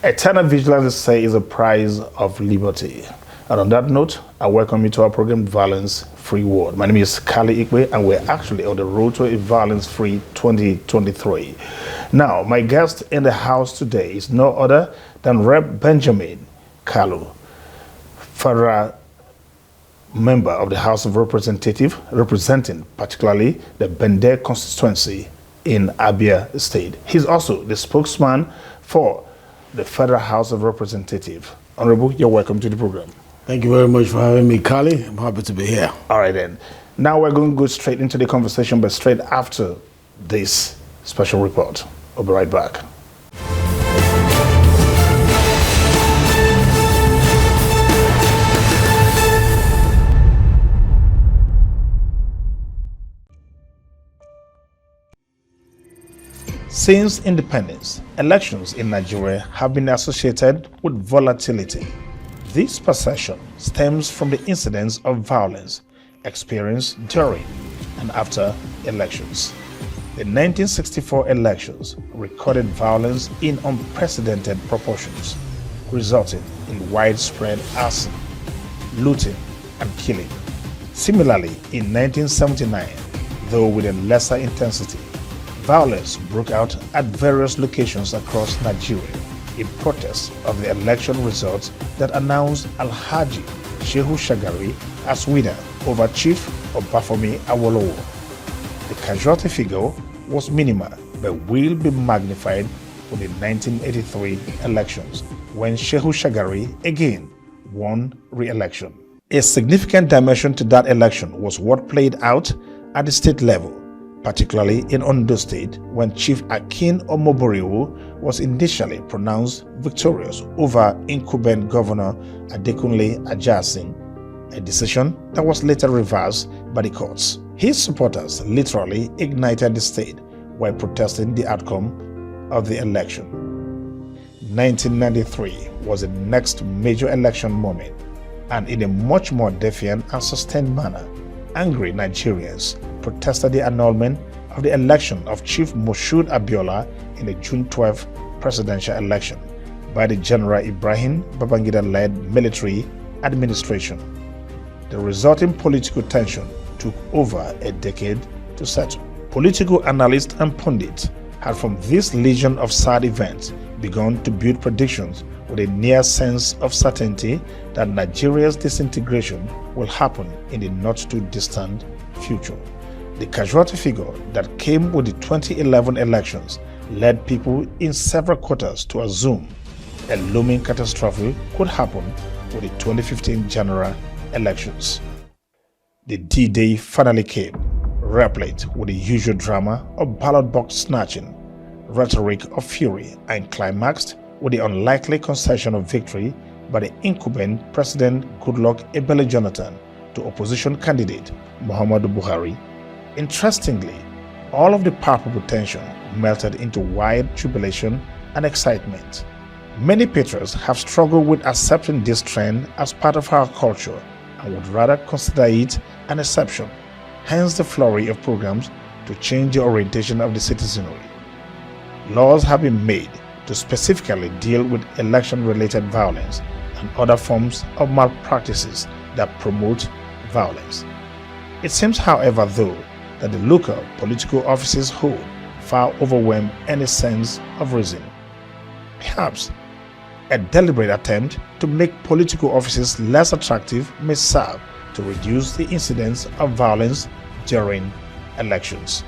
Eternal vigilance, say, is a prize of liberty. And on that note, I welcome you to our program, Violence Free World. My name is Kali Ikwe, and we're actually on the road to a violence-free 2023. Now, my guest in the house today is no other than Rep. Benjamin Kalu, federal member of the House of Representatives, representing particularly the Bende constituency in Abia State. He's also the spokesman for the Federal House of Representatives. Honorable, you're welcome to the program. Thank you very much for having me, Kali. I'm happy to be here. All right, then. Now we're going to go straight into the conversation, but straight after this special report. I'll be right back. Since independence, elections in Nigeria have been associated with volatility. This perception stems from the incidents of violence experienced during and after elections. The 1964 elections recorded violence in unprecedented proportions, resulting in widespread arson, looting, and killing. Similarly, in 1979, though with a lesser intensity, violence broke out at various locations across Nigeria in protest of the election results that announced Alhaji Shehu Shagari as winner over Chief Obafemi Awolowo. The casualty figure was minimal but will be magnified for the 1983 elections when Shehu Shagari again won re-election. A significant dimension to that election was what played out at the state level, particularly in Ondo State, when Chief Akin Omoboriwo was initially pronounced victorious over incumbent Governor Adekunle Ajasin, a decision that was later reversed by the courts. His supporters literally ignited the state while protesting the outcome of the election. 1993 was the next major election moment, and in a much more defiant and sustained manner, angry Nigerians protested the annulment of the election of Chief Moshood Abiola in the June 12 presidential election by the General Ibrahim Babangida-led military administration. The resulting political tension took over a decade to settle. Political analysts and pundits had from this legion of sad events begun to build predictions with a near sense of certainty that Nigeria's disintegration will happen in the not-too-distant future. The casualty figure that came with the 2011 elections led people in several quarters to assume a looming catastrophe could happen with the 2015 general elections. The D-Day finally came, replete with the usual drama of ballot box snatching, rhetoric of fury, and climaxed with the unlikely concession of victory by the incumbent President Goodluck Ebele Jonathan to opposition candidate Muhammadu Buhari. Interestingly, all of the palpable tension melted into wide jubilation and excitement. Many patriots have struggled with accepting this trend as part of our culture and would rather consider it an exception, hence the flurry of programs to change the orientation of the citizenry. Laws have been made to specifically deal with election-related violence and other forms of malpractices that promote violence. It seems, however, though, that the local political offices hold far overwhelm any sense of reason. Perhaps a deliberate attempt to make political offices less attractive may serve to reduce the incidence of violence during elections.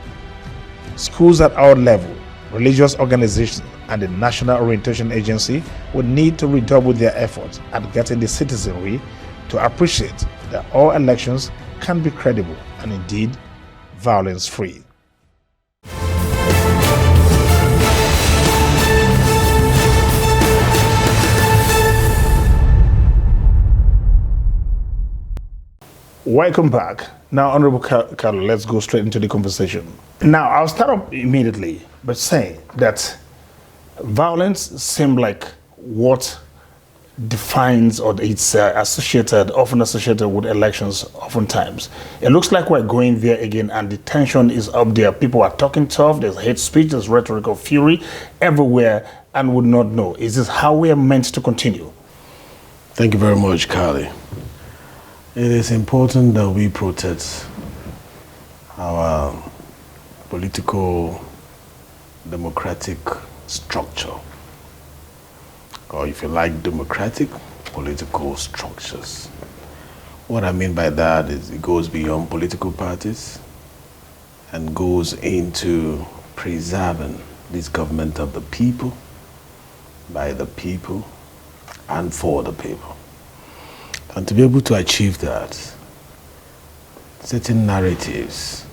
Schools at our level, religious organizations, and the National Orientation Agency would need to redouble their efforts at getting the citizenry to appreciate that all elections can be credible and indeed violence-free. Welcome back. Now, Honorable Kalu, let's go straight into the conversation. Now, I'll start off immediately by saying that violence seemed like what defines or it's often associated with elections oftentimes. It looks like we're going there again and the tension is up there. People are talking tough, there's hate speech, there's rhetoric of fury everywhere and would not know. Is this how we are meant to continue? Thank you very much, Kali. It is important that we protect our political democratic structure, or if you like, democratic political structures. What I mean by that is it goes beyond political parties and goes into preserving this government of the people, by the people, and for the people. And to be able to achieve that, certain narratives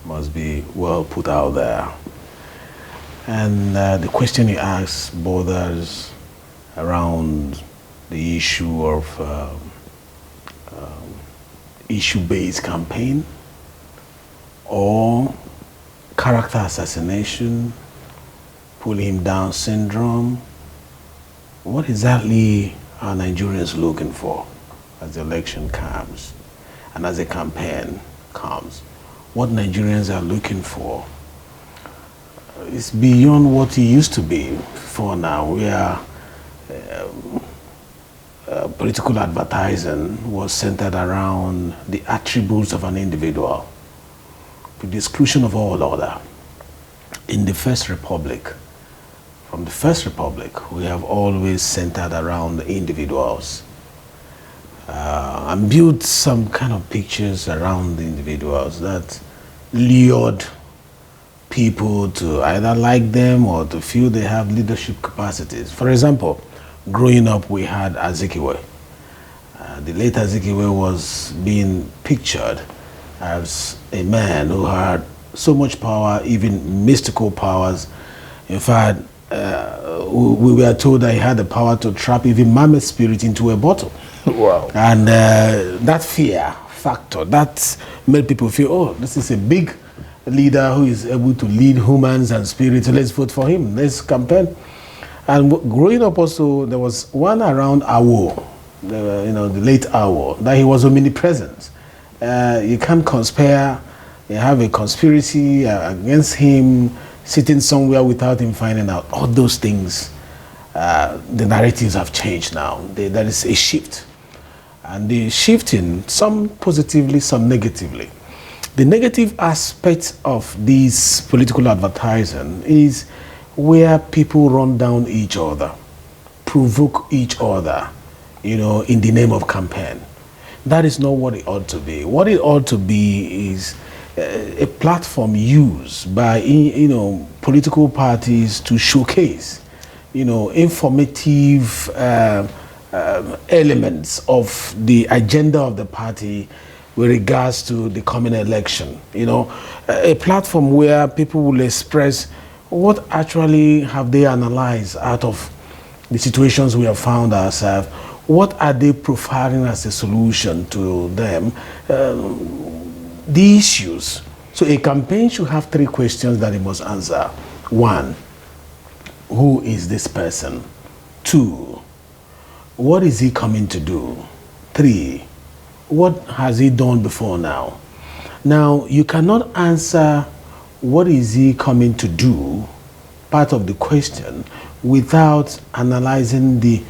must be well put out there. And the question you ask borders around the issue of issue-based campaign or character assassination, pull him down syndrome. What exactly are Nigerians looking for as the election comes and as the campaign comes? What Nigerians are looking for is beyond what it used to be for now. We are political advertising was centered around the attributes of an individual, with the exclusion of all other. In the First Republic, from the First Republic, we have always centered around the individuals and built some kind of pictures around the individuals that lured people to either like them or to feel they have leadership capacities. For example, growing up, we had Azikiwe. The late Azikiwe was being pictured as a man who had so much power, even mystical powers. In fact, we were told that he had the power to trap even mammoth spirit into a bottle. Wow. And that fear factor, that made people feel, oh, this is a big leader who is able to lead humans and spirits. Let's vote for him. Let's campaign. And growing up also, there was one around Awo, the late Awo, that he was omnipresent. You can't conspire, you have a conspiracy against him, sitting somewhere without him finding out. All those things, the narratives have changed now. There is a shift. And the shifting, some positively, some negatively. The negative aspect of this political advertising is where people run down each other, provoke each other, in the name of campaign. That is not what it ought to be. What it ought to be is a platform used by, political parties to showcase, informative elements of the agenda of the party with regards to the coming election. A platform where people will express what actually have they analyzed out of the situations we have found ourselves. What are they profiling as a solution to them? The issues. So a campaign should have 3 questions that it must answer. 1, who is this person? 2, what is he coming to do? 3, what has he done before now? Now, you cannot answer what is he coming to do, part of the question, without analyzing the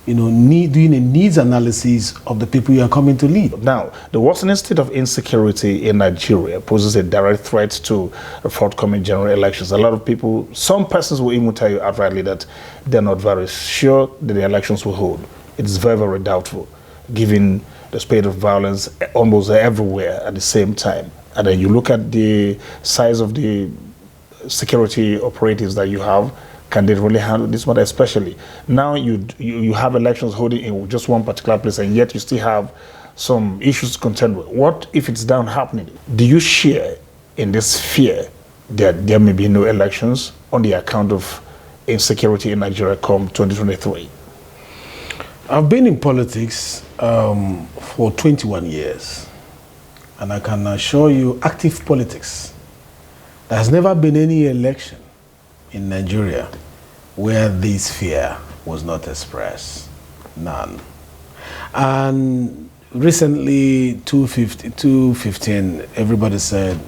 doing a needs analysis of the people you are coming to lead. Now, the worsening state of insecurity in Nigeria poses a direct threat to the forthcoming general elections. A lot of people, some persons will even tell you outrightly that they're not very sure that the elections will hold. It's very, very doubtful, given the spate of violence almost everywhere at the same time. And then you look at the size of the security operatives that you have. Can they really handle this matter? Especially now you have elections holding in just one particular place, and yet you still have some issues to contend with. What if it's down happening? Do you share in this fear that there may be no elections on the account of insecurity in Nigeria come 2023? I've been in politics for 21 years, and I can assure you, active politics. There has never been any election in Nigeria where this fear was not expressed. None. And recently, 2015, everybody said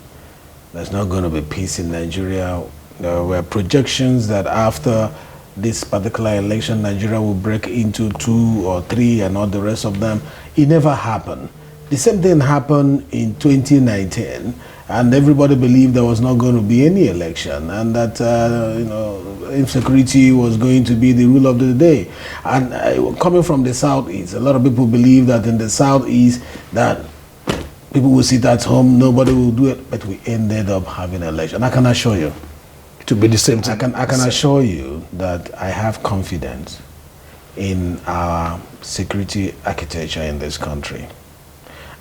there's not going to be peace in Nigeria. There were projections that after this particular election, Nigeria will break into 2 or 3 and all the rest of them. It never happened. The same thing happened in 2019, and everybody believed there was not going to be any election, and that insecurity was going to be the rule of the day. And coming from the southeast, a lot of people believe that in the southeast that people will sit at home, nobody will do it, but we ended up having an election. I can assure you, to be the same thing. I can assure you that I have confidence in our security architecture in this country.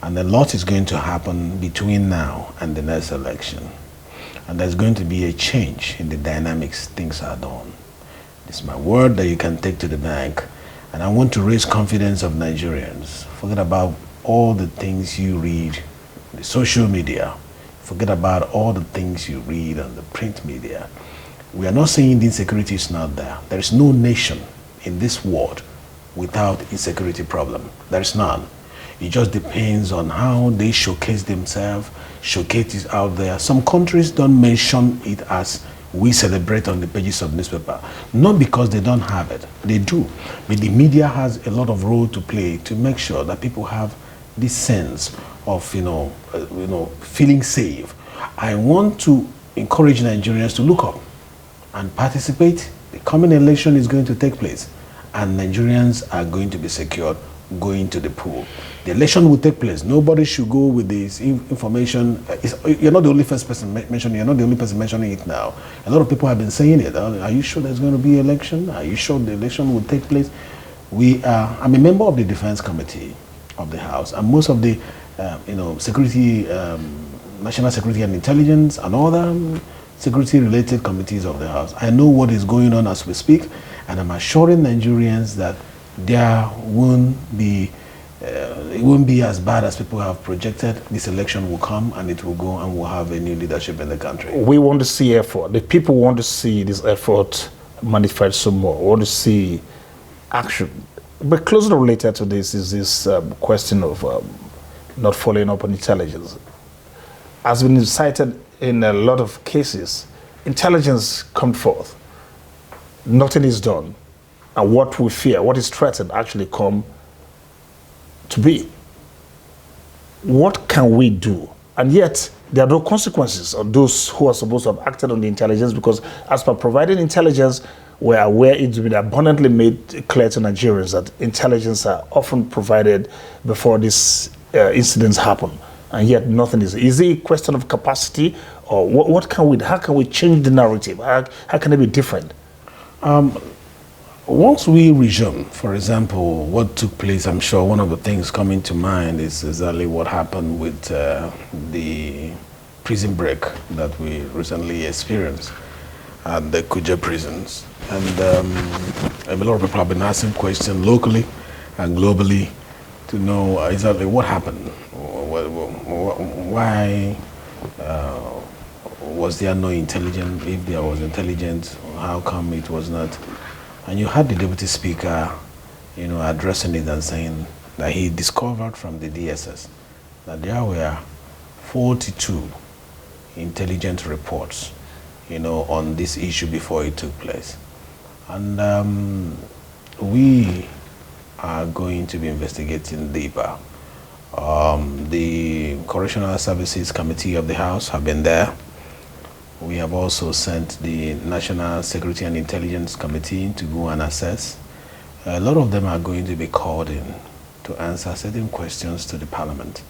And a lot is going to happen between now and the next election. And there's going to be a change in the dynamics things are done. This is my word that you can take to the bank. And I want to raise confidence of Nigerians. Forget about all the things you read on the social media. Forget about all the things you read on the print media. We are not saying the insecurity is not there. There is no nation in this world without insecurity problem. There is none. It just depends on how they showcase themselves, showcase it out there. Some countries don't mention it as we celebrate on the pages of newspaper. Not because they don't have it. They do. But the media has a lot of role to play to make sure that people have this sense of, feeling safe. I want to encourage Nigerians to look up and participate. The coming election is going to take place, and Nigerians are going to be secured going to the poll. The election will take place. Nobody should go with this information. You're not the only first person mentioning. You're not the only person mentioning it now. A lot of people have been saying it. Are you sure there's going to be election? Are you sure the election will take place? I'm a member of the Defense Committee of the House, and most of the, security, national security and intelligence, and other security-related committees of the House. I know what is going on as we speak, and I'm assuring Nigerians that there won't be, it won't be as bad as people have projected. This election will come and it will go, and we'll have a new leadership in the country. We want to see effort. The people want to see this effort manifest some more. We want to see action. But closely related to this is this question of not following up on intelligence. As been cited in a lot of cases, intelligence comes forth. Nothing is done. And what we fear, what is threatened, actually come to be. What can we do? And yet, there are no consequences on those who are supposed to have acted on the intelligence, because as per providing intelligence, we are aware it's been abundantly made clear to Nigerians that intelligence are often provided before these incidents happen. And yet nothing is. Is it a question of capacity, or how can we change the narrative? How can it be different? Once we resume, for example, what took place, I'm sure one of the things coming to mind is exactly what happened with the prison break that we recently experienced at the Kuje prisons. And a lot of people have been asking questions locally and globally to know exactly what happened. Why was there no intelligence? If there was intelligence, how come it was not? And you had the Deputy Speaker, addressing it and saying that he discovered from the DSS that there were 42 intelligence reports, on this issue before it took place. And we are going to be investigating deeper. The Correctional Services Committee of the House have been there. We have also sent the National Security and Intelligence Committee to go and assess. A lot of them are going to be called in to answer certain questions to the Parliament.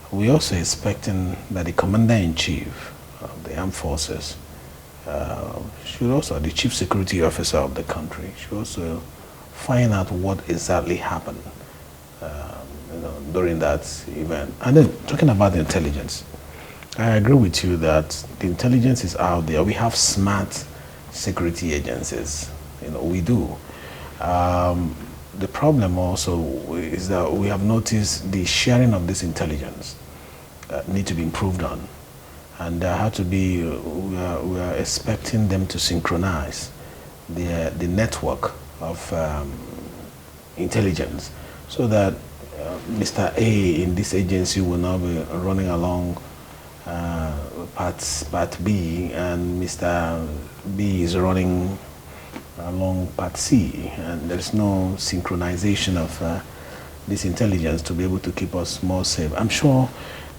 We're also expecting that the Commander-in-Chief of the Armed Forces should also, the Chief Security Officer of the country, should also find out what exactly happened during that event. And then talking about the intelligence, I agree with you that the intelligence is out there. We have smart security agencies. We do. The problem also is that we have noticed the sharing of this intelligence need to be improved on. And there had to be, we are expecting them to synchronize the network of intelligence, so that Mr. A in this agency will now be running along part B, and Mr. B is running along part C, and there's no synchronization of this intelligence to be able to keep us more safe. I'm sure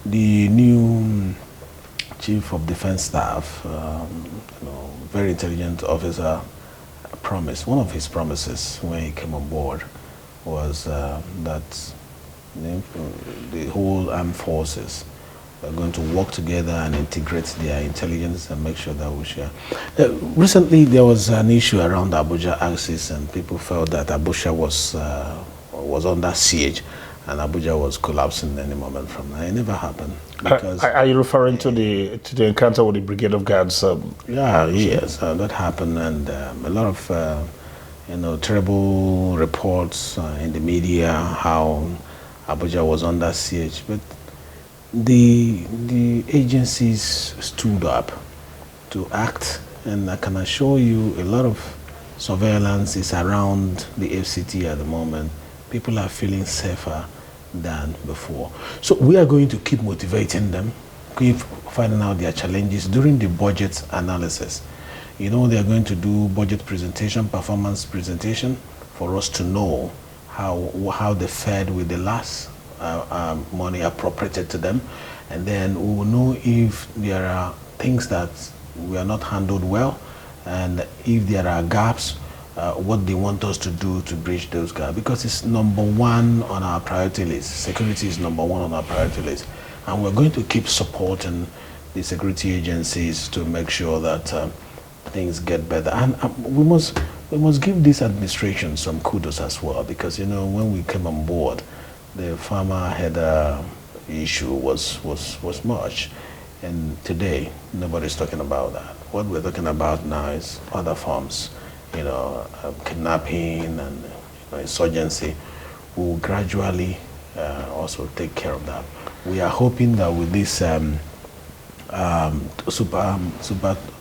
the new Chief of Defense Staff, very intelligent officer, promised, one of his promises when he came on board was that the whole armed forces are going to work together and integrate their intelligence and make sure that we share. Recently, there was an issue around the Abuja axis, and people felt that Abuja was under siege, and Abuja was collapsing any moment from now. It never happened. Because are you referring to the encounter with the Brigade of Guards? Yes, that happened, and a lot of terrible reports in the media how Abuja was under siege, but the agencies stood up to act, and I can assure you a lot of surveillance is around the FCT at the moment. People are feeling safer than before. So we are going to keep motivating them, keep finding out their challenges during the budget analysis. They are going to do budget presentation, performance presentation, for us to know how they fared with the last money appropriated to them, and then we will know if there are things that we are not handled well, and if there are gaps, what they want us to do to bridge those gaps, because it's number one on our priority list. Security is number one on our priority list, and we're going to keep supporting the security agencies to make sure that things get better. And we must give this administration some kudos as well, because when we came on board, the farmer header issue was much, and today nobody's talking about that. What we're talking about now is other forms, kidnapping and insurgency. We will gradually also take care of that. We are hoping that with this Super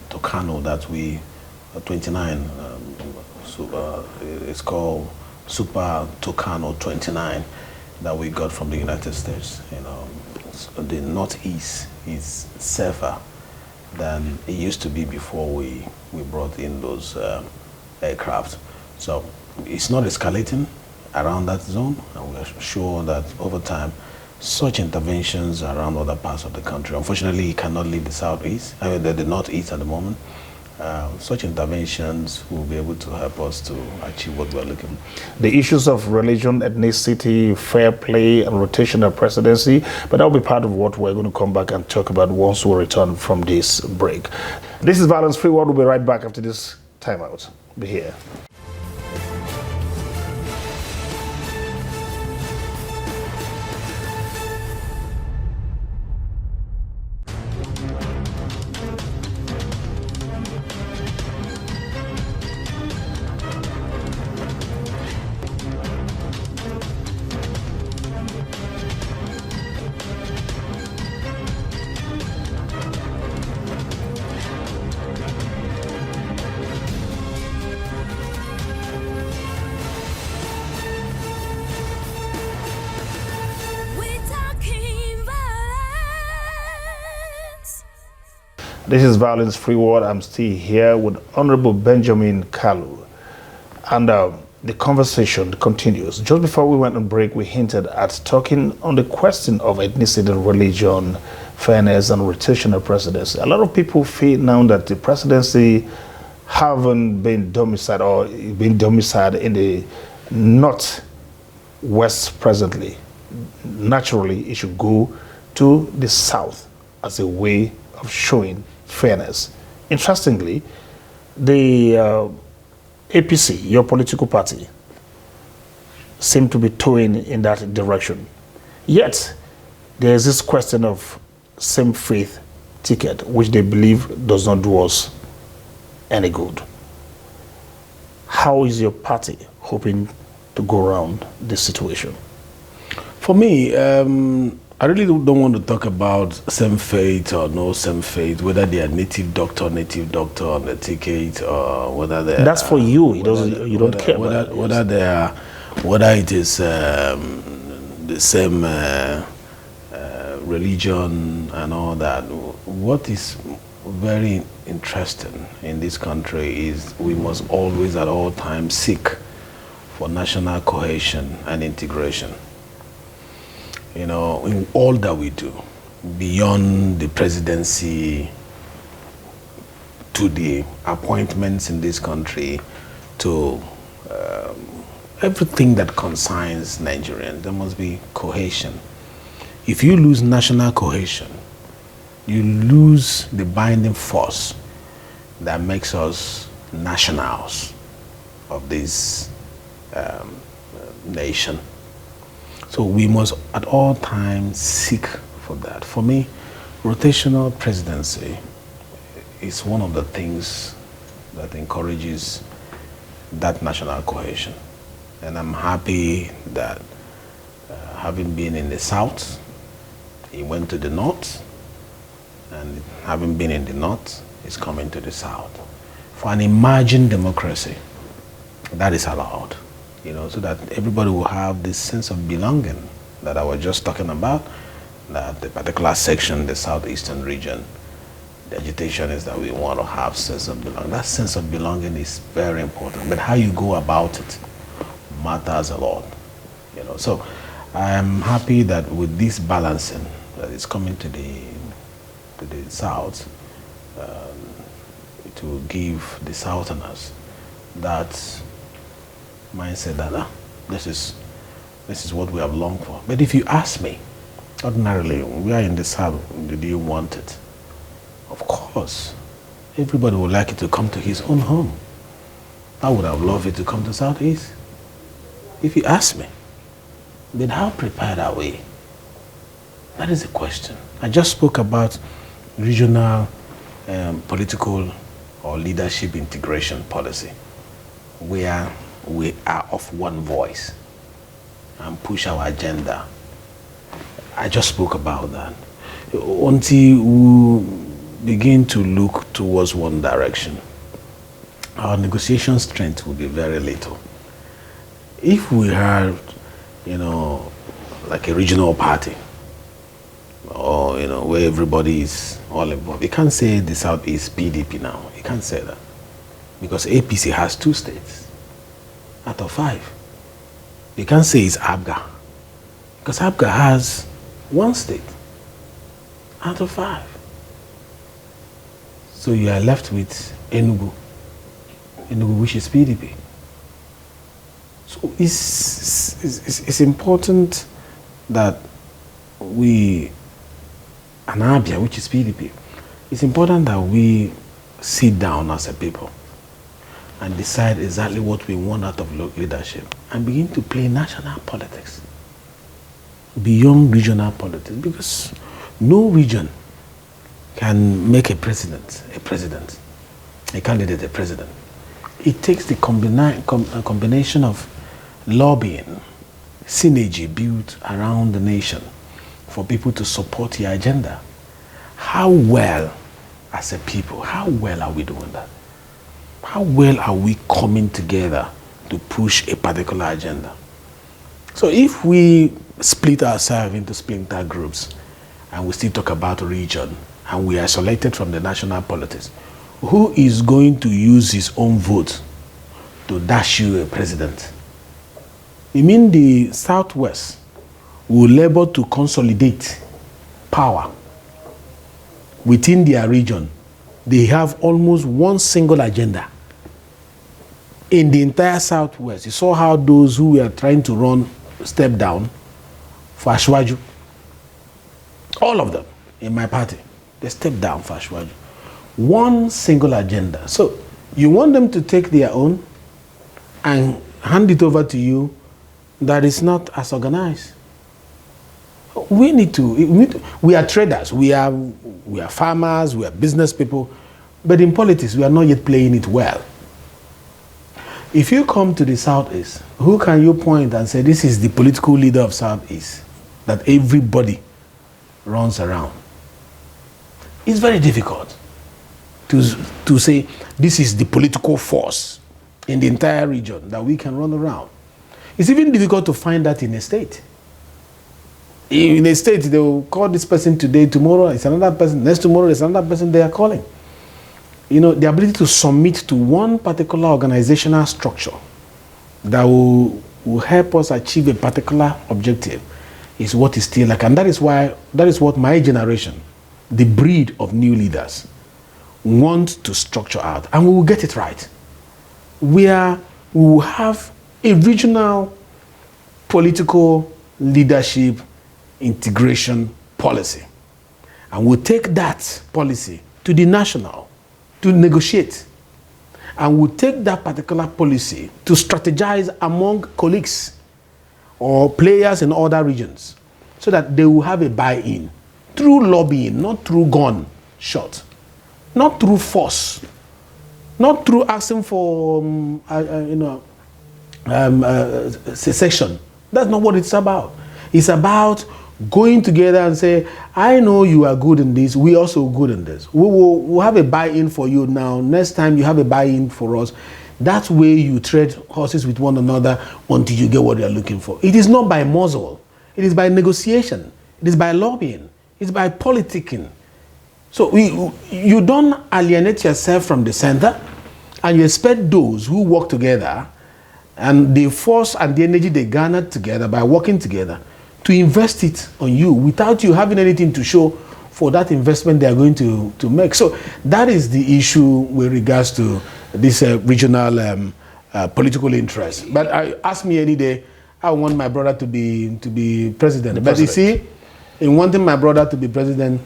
Tucano that we 29 it's called Super Tucano 29 that we got from the United States. The Northeast is safer than it used to be before we brought in those aircraft. So it's not escalating around that zone, and we're sure that over time such interventions around other parts of the country, unfortunately it cannot leave the southeast, the northeast at the moment. Such interventions will be able to help us to achieve what we're looking for. The issues of religion, ethnicity, fair play, and rotational presidency, but that will be part of what we're going to come back and talk about once we return from this break. This is Violence Free World. We'll be right back after this timeout. Be here. This is Violence Free World. I'm still here with Honorable Benjamin Kalu. And the conversation continues. Just before we went on break, we hinted at talking on the question of ethnicity, religion, fairness, and rotational presidency. A lot of people feel now that the presidency haven't been domiciled or been domiciled in the northwest presently. Naturally, it should go to the south as a way of showing fairness. Interestingly, the APC, your political party, seem to be towing in that direction. Yet, there is this question of same faith ticket, which they believe does not do us any good. How is your party hoping to go around this situation? For me, I really don't want to talk about same faith or no same faith, whether they are native doctor on the ticket, or whether they That's for you. You don't care. Whether they are whether it is the same religion and all that. What is very interesting in this country is we must always at all times seek for national cohesion and integration. You know, in all that we do, beyond the presidency to the appointments in this country to everything that concerns Nigerians, there must be cohesion. If you lose national cohesion, you lose the binding force that makes us nationals of this nation. So we must at all times seek for that. For me, rotational presidency is one of the things that encourages that national cohesion. And I'm happy that having been in the South, he went to the North, and having been in the North, he's coming to the South. For an emerging democracy, that is allowed, you know, so that everybody will have this sense of belonging that I was just talking about, that the particular section, the Southeastern region, the agitation is that we want to have sense of belonging. That sense of belonging is very important, but how you go about it matters a lot, you know. So I'm happy that with this balancing that is coming to the South, it will give the Southerners that mindset that this is what we have longed for. But if you ask me, ordinarily, we are in the South, do you want it? Of course, everybody would like it to come to his own home. I would have loved it to come to Southeast, if you ask me. Then how prepared are we? That is the question. I just spoke about regional political or leadership integration policy, where we are of one voice and push our agenda. I just spoke about that. Until we begin to look towards one direction, our negotiation strength will be very little. If we have, you know, like a regional party, or, you know, where everybody is all involved, you can't say the South is PDP now. You can't say that. Because APC has 2 states out of 5. You can't say it's ABGA. Because ABGA has 1 state out of 5. So you are left with Enugu, which is PDP. So it's important that we, and Abia, which is PDP, it's important that we sit down as a people and decide exactly what we want out of leadership and begin to play national politics beyond regional politics, because no region can make a candidate a president. It takes the combination of lobbying, synergy built around the nation for people to support your agenda. How well, as a people, how well are we doing that? How well are we coming together to push a particular agenda? So if we split ourselves into splinter groups and we still talk about region and we are isolated from the national politics, who is going to use his own vote to dash you a president? You mean the Southwest will labor to consolidate power within their region? They have almost one single agenda in the entire Southwest. You saw how those who were trying to run step down for Ashwaju. All of them in my party, they stepped down for Ashwaju. One single agenda. So you want them to take their own and hand it over to you that is not as organized. We are traders, we are farmers, we are business people, but in politics we are not yet playing it well. If you come to the Southeast, who can you point and say this is the political leader of Southeast that everybody runs around? It's very difficult to say this is the political force in the entire region that we can run around. It's even difficult to find that in a state. In a state, they will call this person today, tomorrow it's another person, next tomorrow it's another person they are calling. You know, the ability to submit to one particular organizational structure that will help us achieve a particular objective is what is still like. And that is what my generation, the breed of new leaders, want to structure out. And we will get it right. We will have a regional political leadership integration policy. And we'll take that policy to the national to negotiate. And we'll take that particular policy to strategize among colleagues or players in other regions so that they will have a buy-in through lobbying, not through gun shot, not through force, not through asking for secession. That's not what it's about. It's about going together and say, I know you are good in this, we also good in this. We'll have a buy-in for you now. Next time you have a buy-in for us. That way you trade horses with one another until you get what you're looking for. It is not by muzzle. It is by negotiation. It is by lobbying. It's by politicking. So you don't alienate yourself from the center, and you expect those who work together and the force and the energy they garnered together by working together to invest it on you without you having anything to show for that investment they are going to make. So that is the issue with regards to this regional political interest. But ask me any day, I want my brother to be president. But you see, in wanting my brother to be president,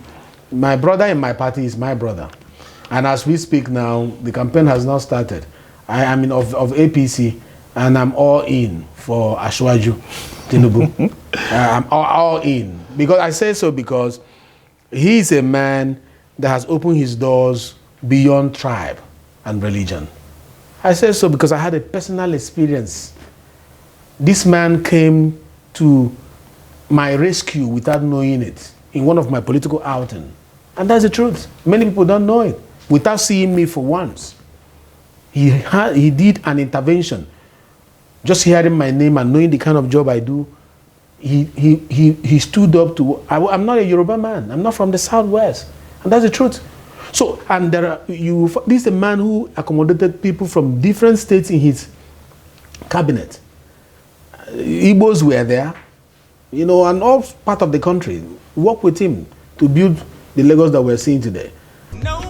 my brother in my party is my brother. And as we speak now, the campaign has now started. I am of APC, and I'm all in for Ashwaju Tinubu. I'm all in. Because I say so because he is a man that has opened his doors beyond tribe and religion. I say so because I had a personal experience. This man came to my rescue without knowing it in one of my political outings. And that's the truth. Many people don't know it. Without seeing me for once, he did an intervention. Just hearing my name and knowing the kind of job I do, he stood up to. I'm not a Yoruba man. I'm not from the Southwest, and that's the truth. So, and this is a man who accommodated people from different states in his cabinet. Igbos were there, you know, and all part of the country worked with him to build the Lagos that we're seeing today. No.